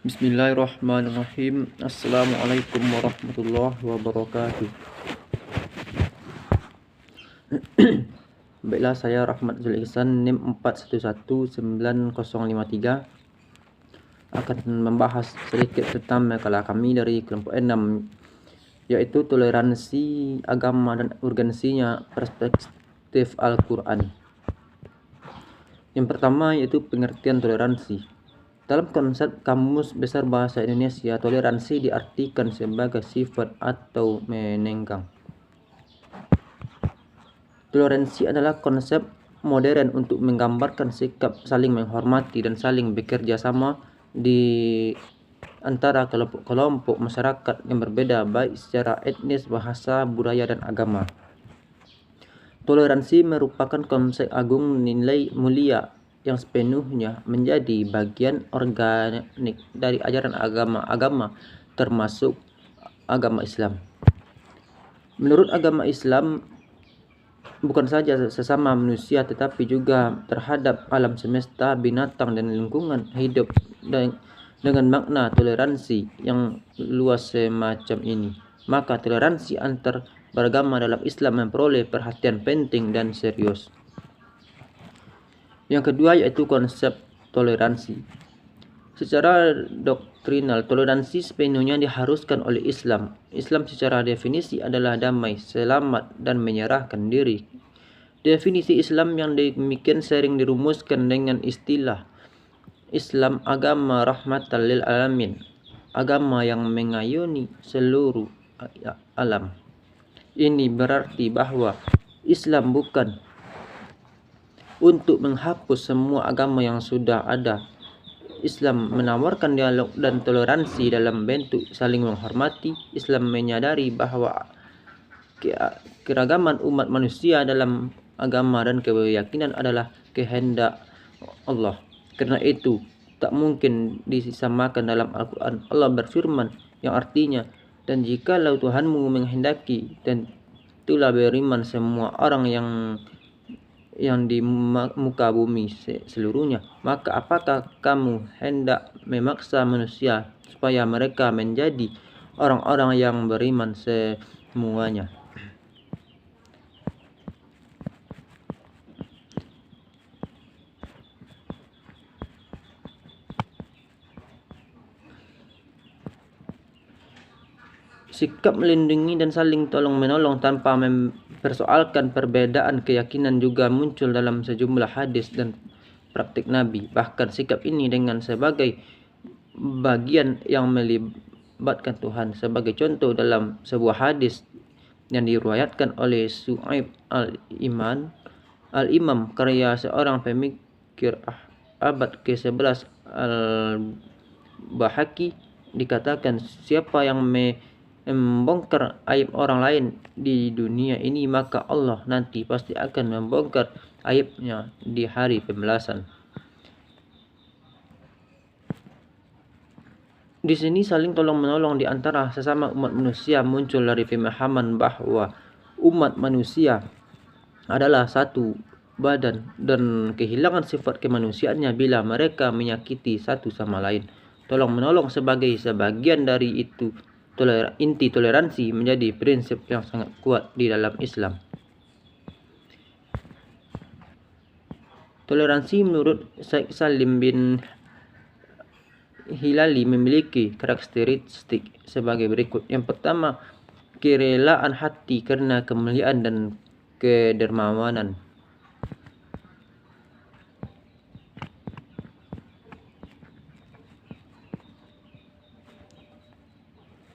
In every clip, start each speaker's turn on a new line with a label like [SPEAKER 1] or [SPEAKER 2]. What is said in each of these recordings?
[SPEAKER 1] Bismillahirrahmanirrahim. Assalamualaikum warahmatullahi wabarakatuh. Baiklah, saya Rahmat Zul Ihsan, NIM 411953 akan membahas sedikit tentang makalah kami dari kelompok 6, yaitu toleransi agama dan urgensinya perspektif Al-Quran. Yang pertama yaitu pengertian toleransi. Dalam konsep Kamus Besar Bahasa Indonesia, toleransi diartikan sebagai sifat atau menenggang. Toleransi adalah konsep modern untuk menggambarkan sikap saling menghormati dan saling bekerja sama di antara kelompok-kelompok masyarakat yang berbeda, baik secara etnis, bahasa, budaya, dan agama. Toleransi merupakan konsep agung nilai mulia yang sepenuhnya menjadi bagian organik dari ajaran agama-agama termasuk agama Islam. Menurut agama Islam, bukan saja sesama manusia tetapi juga terhadap alam semesta, binatang, dan lingkungan hidup dengan makna toleransi yang luas semacam ini. Maka toleransi antar beragama dalam Islam memperoleh perhatian penting dan serius. Yang kedua yaitu konsep toleransi. Secara doktrinal, toleransi sepenuhnya diharuskan oleh Islam. Islam secara definisi adalah damai, selamat, dan menyerahkan diri. Definisi Islam yang demikian sering dirumuskan dengan istilah Islam agama rahmatan lil alamin, agama yang mengayomi seluruh alam. Ini berarti bahwa Islam bukan untuk menghapus semua agama yang sudah ada. Islam menawarkan dialog dan toleransi dalam bentuk saling menghormati. Islam menyadari bahwa keragaman umat manusia dalam agama dan keyakinan adalah kehendak Allah. Karena itu, tak mungkin disamakan dalam Al-Quran. Allah berfirman yang artinya, dan jikalau Tuhanmu menghendaki, dan itulah beriman semua orang yang di muka bumi seluruhnya, maka apakah kamu hendak memaksa manusia supaya mereka menjadi orang-orang yang beriman semuanya? Sikap melindungi dan saling tolong-menolong tanpa mempersoalkan perbedaan keyakinan juga muncul dalam sejumlah hadis dan praktik Nabi. Bahkan sikap ini dengan sebagai bagian yang melibatkan Tuhan. Sebagai contoh, dalam sebuah hadis yang diriwayatkan oleh Su'aib Al-Imam, karya seorang pemikir abad ke-11 Al-Bahaki, dikatakan, siapa yang membongkar aib orang lain di dunia ini, maka Allah nanti pasti akan membongkar aibnya di hari pembalasan. Di sini saling tolong-menolong di antara sesama umat manusia muncul dari pemahaman bahwa umat manusia adalah satu badan dan kehilangan sifat kemanusiaannya bila mereka menyakiti satu sama lain. Tolong-menolong sebagai sebagian dari itu, inti toleransi menjadi prinsip yang sangat kuat di dalam Islam. Toleransi menurut Syekh Salim bin Hilali memiliki karakteristik sebagai berikut. Yang pertama, kerelaan hati karena kemuliaan dan kedermawanan.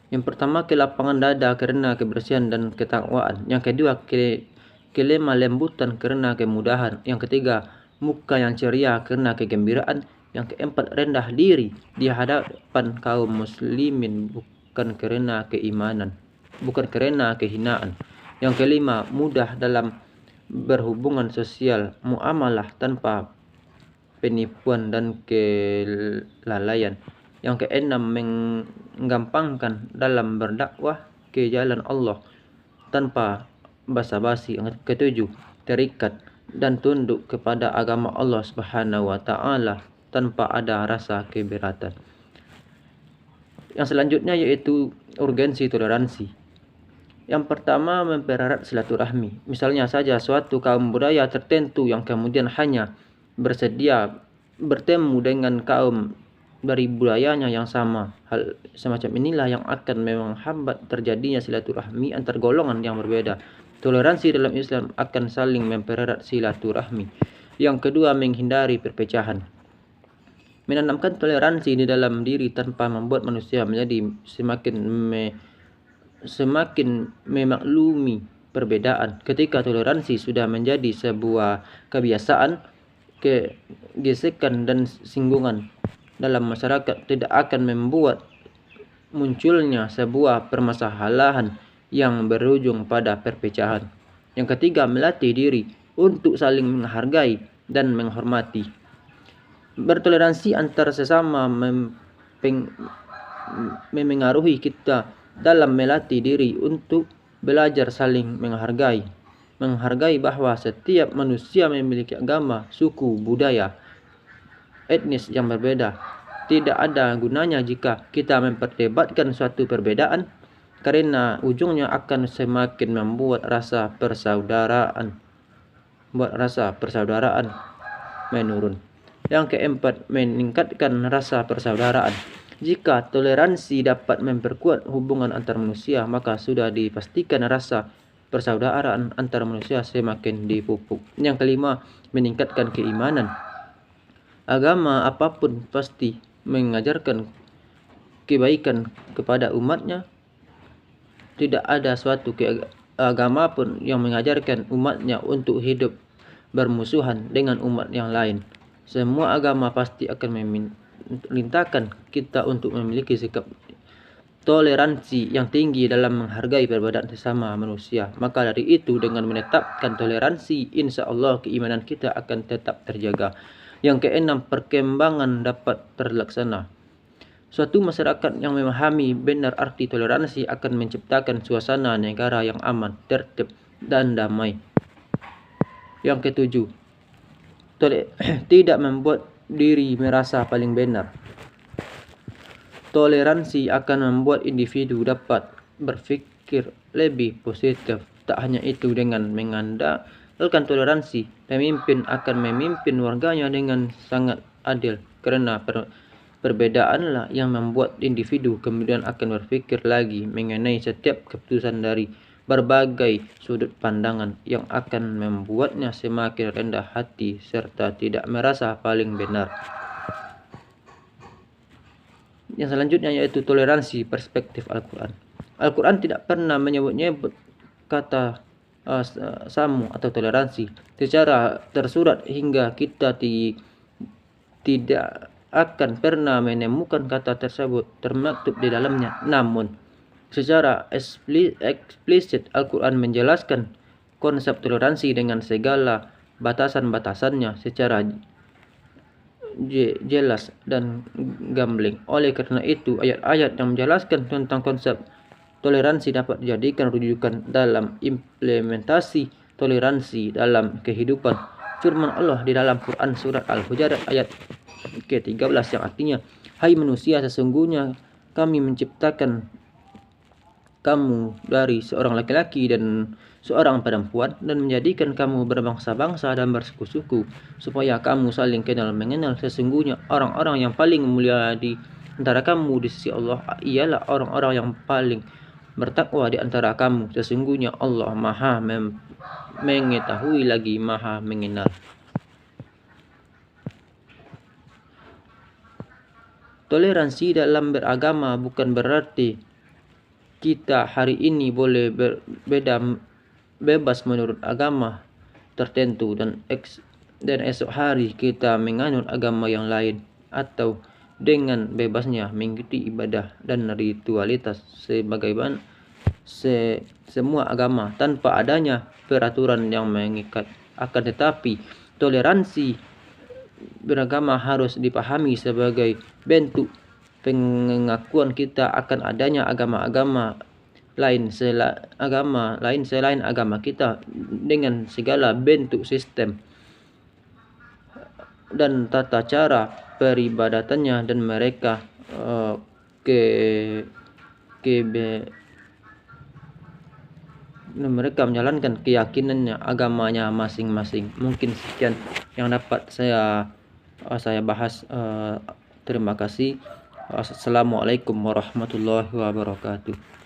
[SPEAKER 1] Yang pertama, kelapangan dada karena kebersihan dan ketakwaan. Yang kedua, kelemah lembutan karena kemudahan. Yang ketiga, muka yang ceria karena kegembiraan. Yang keempat, rendah diri di hadapan kaum muslimin bukan karena kehinaan. Yang kelima, mudah dalam berhubungan sosial, muamalah tanpa penipuan dan kelalaian. Yang keenam, menggampangkan dalam berdakwah ke jalan Allah tanpa basa-basi. Yang ketujuh, terikat dan tunduk kepada agama Allah Subhanahu wa taala tanpa ada rasa keberatan. Yang selanjutnya yaitu urgensi toleransi. Yang pertama, mempererat silaturahmi. Misalnya saja suatu kaum budaya tertentu yang kemudian hanya bersedia bertemu dengan kaum dari budayanya yang sama. Hal semacam inilah yang akan menghambat terjadinya silaturahmi antar golongan yang berbeda. Toleransi dalam Islam akan saling mempererat silaturahmi. Yang kedua, menghindari perpecahan. Menanamkan toleransi di dalam diri tanpa membuat manusia menjadi semakin memaklumi perbedaan. Ketika toleransi sudah menjadi sebuah kebiasaan, gesekan dan singgungan dalam masyarakat tidak akan membuat munculnya sebuah permasalahan yang berujung pada perpecahan. Yang ketiga, melatih diri untuk saling menghargai dan menghormati. Bertoleransi antar sesama memengaruhi kita dalam melatih diri untuk belajar saling menghargai. Menghargai bahwa setiap manusia memiliki agama, suku, budaya, etnis yang berbeda. Tidak ada gunanya jika kita memperdebatkan suatu perbedaan, karena ujungnya akan semakin membuat rasa persaudaraan menurun. Yang keempat, meningkatkan rasa persaudaraan. Jika toleransi dapat memperkuat hubungan antar manusia, maka sudah dipastikan rasa persaudaraan antar manusia semakin dipupuk. Yang kelima, meningkatkan keimanan. Agama apapun pasti mengajarkan kebaikan kepada umatnya. Tidak ada suatu agama pun yang mengajarkan umatnya untuk hidup bermusuhan dengan umat yang lain. Semua agama pasti akan memerintahkan kita untuk memiliki sikap toleransi yang tinggi dalam menghargai perbedaan sesama manusia. Maka dari itu, dengan menetapkan toleransi, insya Allah keimanan kita akan tetap terjaga. Yang keenam, perkembangan dapat terlaksana. Suatu masyarakat yang memahami benar arti toleransi akan menciptakan suasana negara yang aman, tertib, dan damai. Yang ketujuh, tidak membuat diri merasa paling benar. Toleransi akan membuat individu dapat berpikir lebih positif. Tak hanya itu, dengan mengandalkan toleransi, pemimpin akan memimpin warganya dengan sangat adil, karena perbedaanlah yang membuat individu kemudian akan berpikir lagi mengenai setiap keputusan dari berbagai sudut pandangan yang akan membuatnya semakin rendah hati serta tidak merasa paling benar. Yang selanjutnya yaitu toleransi perspektif Al-Quran. Al-Quran tidak pernah menyebut kata samu atau toleransi secara tersurat, hingga kita tidak akan pernah menemukan kata tersebut termaktub di dalamnya. Namun secara eksplisit Al-Quran menjelaskan konsep toleransi dengan segala batasan-batasannya secara jelas dan gambling. Oleh karena itu, ayat-ayat yang menjelaskan tentang konsep toleransi dapat dijadikan rujukan dalam implementasi toleransi dalam kehidupan. Firman Allah di dalam Quran surat Al-Hujurat ayat ke-13 yang artinya, "Hai manusia, sesungguhnya kami menciptakan kamu dari seorang laki-laki dan seorang perempuan dan menjadikan kamu berbangsa-bangsa dan bersuku-suku supaya kamu saling kenal mengenal. Sesungguhnya orang-orang yang paling mulia di antara kamu di sisi Allah ialah orang-orang yang paling bertakwa di antara kamu. Sesungguhnya Allah Maha mengetahui lagi Maha mengenal." Toleransi dalam beragama bukan berarti kita hari ini boleh berbeda bebas menurut agama tertentu dan esok hari kita menganut agama yang lain, atau dengan bebasnya mengikuti ibadah dan ritualitas sebagaimana semua agama tanpa adanya peraturan yang mengikat. Akan tetapi, toleransi beragama harus dipahami sebagai bentuk pengakuan kita akan adanya agama-agama lain selain agama kita dengan segala bentuk sistem dan tata cara peribadatannya, dan mereka ke mereka menjalankan keyakinannya, agamanya masing-masing. Mungkin sekian yang dapat saya bahas. Terima kasih. Assalamualaikum warahmatullahi wabarakatuh.